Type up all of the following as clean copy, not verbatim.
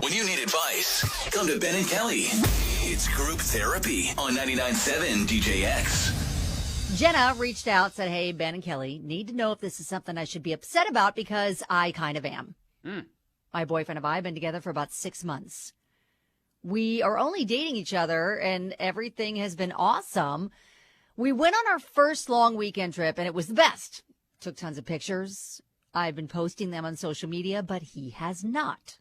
When you need advice, come to Ben and Kelly. It's Group Therapy on 99.7 DJX. Jenna reached out, said, hey, Ben and Kelly, need to know if this is something I should be upset about because I kind of am. My boyfriend and I have been together for about 6 months. We are only dating each other and everything has been awesome. We went on our first long weekend trip and it was the best. Took tons of pictures. I've been posting them on social media, but he has not.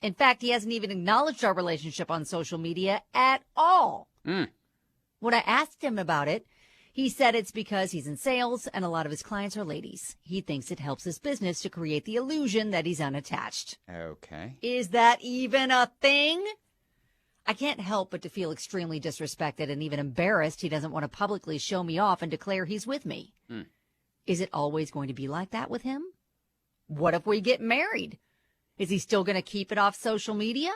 In fact, he hasn't even acknowledged our relationship on social media at all. When I asked him about it, he said it's because he's in sales and a lot of his clients are ladies. He thinks it helps his business to create the illusion that he's unattached. Okay. Is that even a thing? I can't help but to feel extremely disrespected and even embarrassed he doesn't want to publicly show me off and declare he's with me. Is it always going to be like that with him? What if we get married? Is he still going to keep it off social media?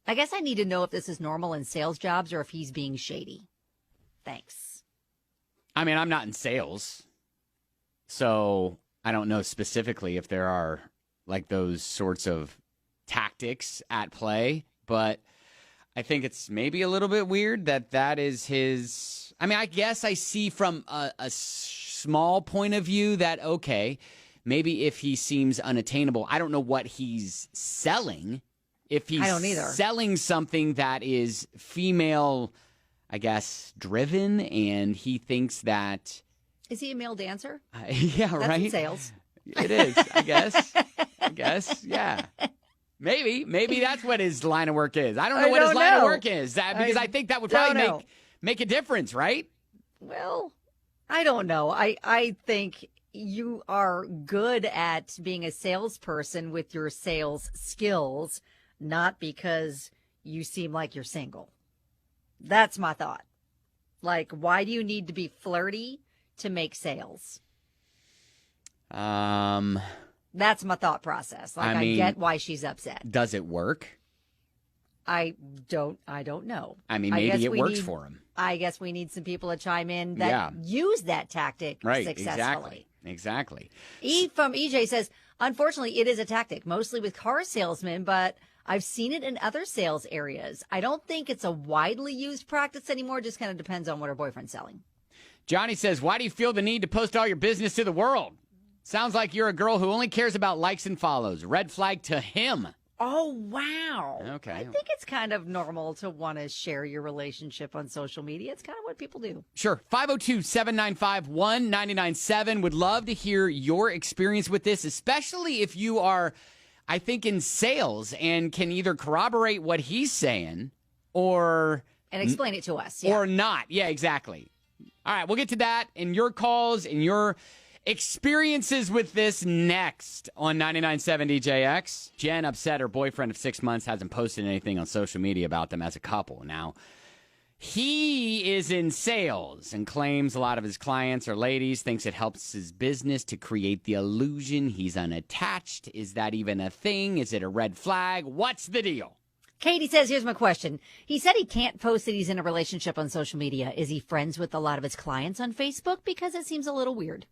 I guess I need to know if this is normal in sales jobs or if he's being shady. Thanks. I mean, I'm not in sales, so I don't know specifically if there are like those sorts of tactics at play, but I think it's maybe a little bit weird that is his. I mean, I guess I see from a small point of view that, okay, maybe if he seems unattainable, I don't know what he's selling. If he's I don't either. selling something that is female, I guess, driven, and he thinks that. Is he a male dancer? Yeah, That's right. in sales. It is, I guess. Yeah. Maybe that's what his line of work is. I don't know what his line of work is, because I think that would probably make a difference, right? Well, I don't know. I think you are good at being a salesperson with your sales skills, not because you seem like you're single. That's my thought. Like, why do you need to be flirty to make sales? That's my thought process. Like, I get why she's upset. Does it work? I don't know. I mean, maybe it works for him. I guess we need some people to chime in that use that tactic successfully. Exactly. E from EJ says, unfortunately, it is a tactic, mostly with car salesmen, but I've seen it in other sales areas. I don't think it's a widely used practice anymore. It just kind of depends on what her boyfriend's selling. Johnny says, why do you feel the need to post all your business to the world? Sounds like you're a girl who only cares about likes and follows. Red flag to him. Oh, wow. Okay. I think it's kind of normal to want to share your relationship on social media. It's kind of what people do. Sure. 502-795-1997. Would love to hear your experience with this, especially if you are, I think, in sales and can either corroborate what he's saying or... And explain it to us. Yeah. Or not. Yeah, exactly. All right, we'll get to that and your calls and your experiences with this next on 99.7 DJX. Jen, upset her boyfriend of 6 months, hasn't posted anything on social media about them as a couple. Now, he is in sales and claims a lot of his clients are ladies, thinks it helps his business to create the illusion he's unattached. Is that even a thing? Is it a red flag? What's the deal? Katie says, here's my question. He said he can't post that he's in a relationship on social media. Is he friends with a lot of his clients on Facebook? Because it seems a little weird.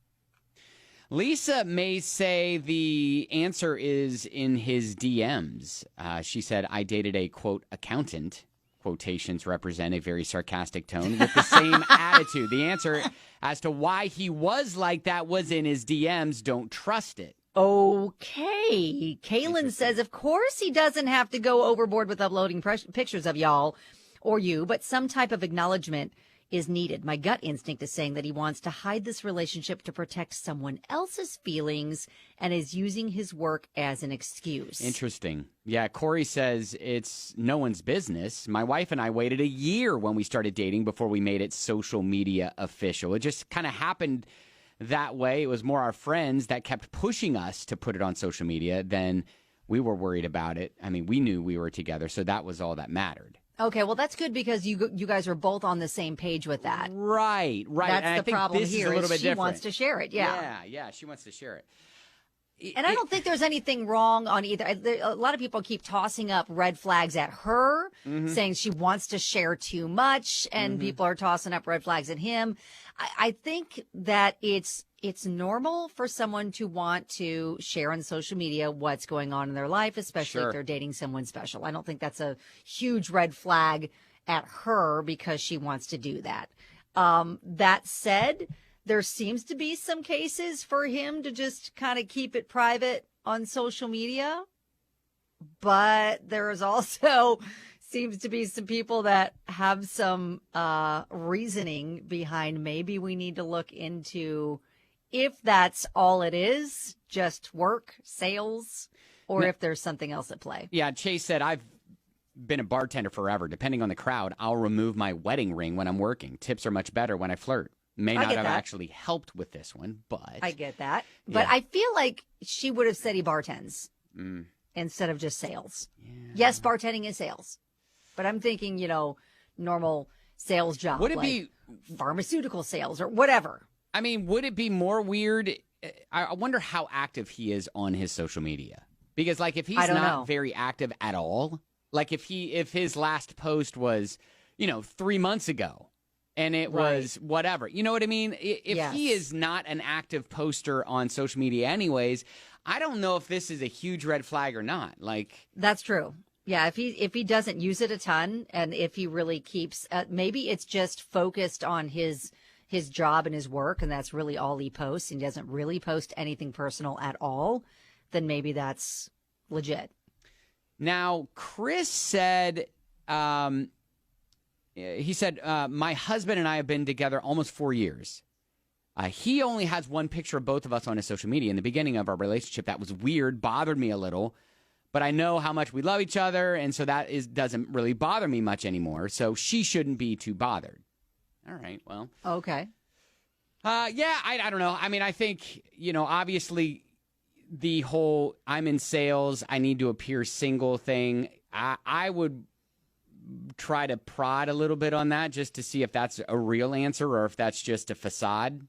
Lisa may say the answer is in his DMs. She said, I dated a, quote, accountant. Quotations represent a very sarcastic tone with the same attitude. The answer as to why he was like that was in his DMs. Don't trust it. Okay. Kaylin says, of course he doesn't have to go overboard with uploading pictures of y'all or you, but some type of acknowledgement is needed. My gut instinct is saying that he wants to hide this relationship to protect someone else's feelings and is using his work as an excuse. Interesting. Yeah, Corey says it's no one's business. My wife and I waited a year when we started dating before we made it social media official. It just kind of happened that way. It was more our friends that kept pushing us to put it on social media than we were worried about it. I mean, we knew we were together, so that was all that mattered. Okay, well, that's good because you guys are both on the same page with that. Right. That's and the problem here. Is a little bit she different. Wants to share it, Yeah, she wants to share it. And I don't think there's anything wrong on either. A lot of people keep tossing up red flags at her, saying she wants to share too much, and people are tossing up red flags at him. I think that it's it's normal for someone to want to share on social media what's going on in their life, especially Sure. if they're dating someone special. I don't think that's a huge red flag at her because she wants to do that. That said, there seems to be some cases for him to just kind of keep it private on social media. But there is also seems to be some people that have some reasoning behind maybe we need to look into if that's all it is, just work, sales, or if there's something else at play. Yeah, Chase said, I've been a bartender forever. Depending on the crowd, I'll remove my wedding ring when I'm working. Tips are much better when I flirt. May not have actually helped with this one, but... I get that. But I feel like she would have said he bartends instead of just sales. Yeah. Yes, bartending is sales. But I'm thinking, normal sales job. Would it like be... pharmaceutical sales or whatever? I mean, would it be more weird? I wonder how active he is on his social media. Because, like, if he's not very active at all, like if his last post was, 3 months ago and it was whatever, you know what I mean? If he is not an active poster on social media anyways, I don't know if this is a huge red flag or not. Like, that's true. Yeah, if he doesn't use it a ton and if he really keeps, maybe it's just focused on his job and his work, and that's really all he posts, and he doesn't really post anything personal at all, then maybe that's legit. Now, Chris said, my husband and I have been together almost 4 years. He only has one picture of both of us on his social media. In the beginning of our relationship, that was weird, bothered me a little, but I know how much we love each other, and so doesn't really bother me much anymore, so she shouldn't be too bothered. All right, well. Okay. I don't know. I mean, I think, obviously the whole I'm in sales, I need to appear single thing, I would try to prod a little bit on that just to see if that's a real answer or if that's just a facade.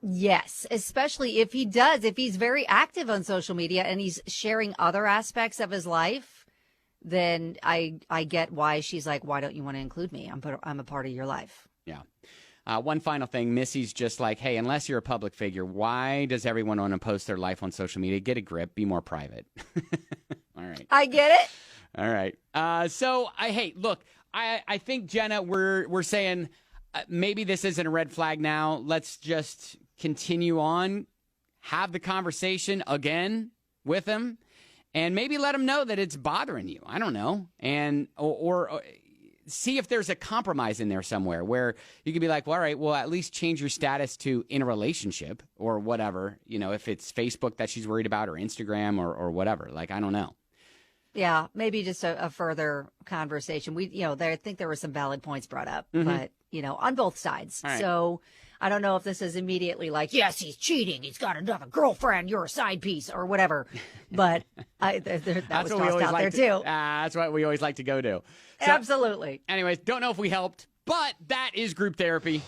Yes, especially if he's very active on social media and he's sharing other aspects of his life, then I get why she's like, why don't you want to include me? I'm a part of your life. Yeah. One final thing. Missy's just like, hey, unless you're a public figure, why does everyone want to post their life on social media? Get a grip. Be more private. All right. I get it. All right. Look, I think, Jenna, we're saying maybe this isn't a red flag now. Let's just continue on, have the conversation again with him, and maybe let him know that it's bothering you. I don't know. And or see if there's a compromise in there somewhere where you could be like, well, all right, well, at least change your status to in a relationship or whatever, if it's Facebook that she's worried about or Instagram or whatever. Like, I don't know. Yeah, maybe just a further conversation. I think there were some valid points brought up, but, on both sides. Right. So I don't know if this is immediately like, yes, he's cheating. He's got another girlfriend. You're a side piece or whatever. But that was tossed out there, too. That's what we always like to go to. So, absolutely. Anyways, don't know if we helped, but that is group therapy.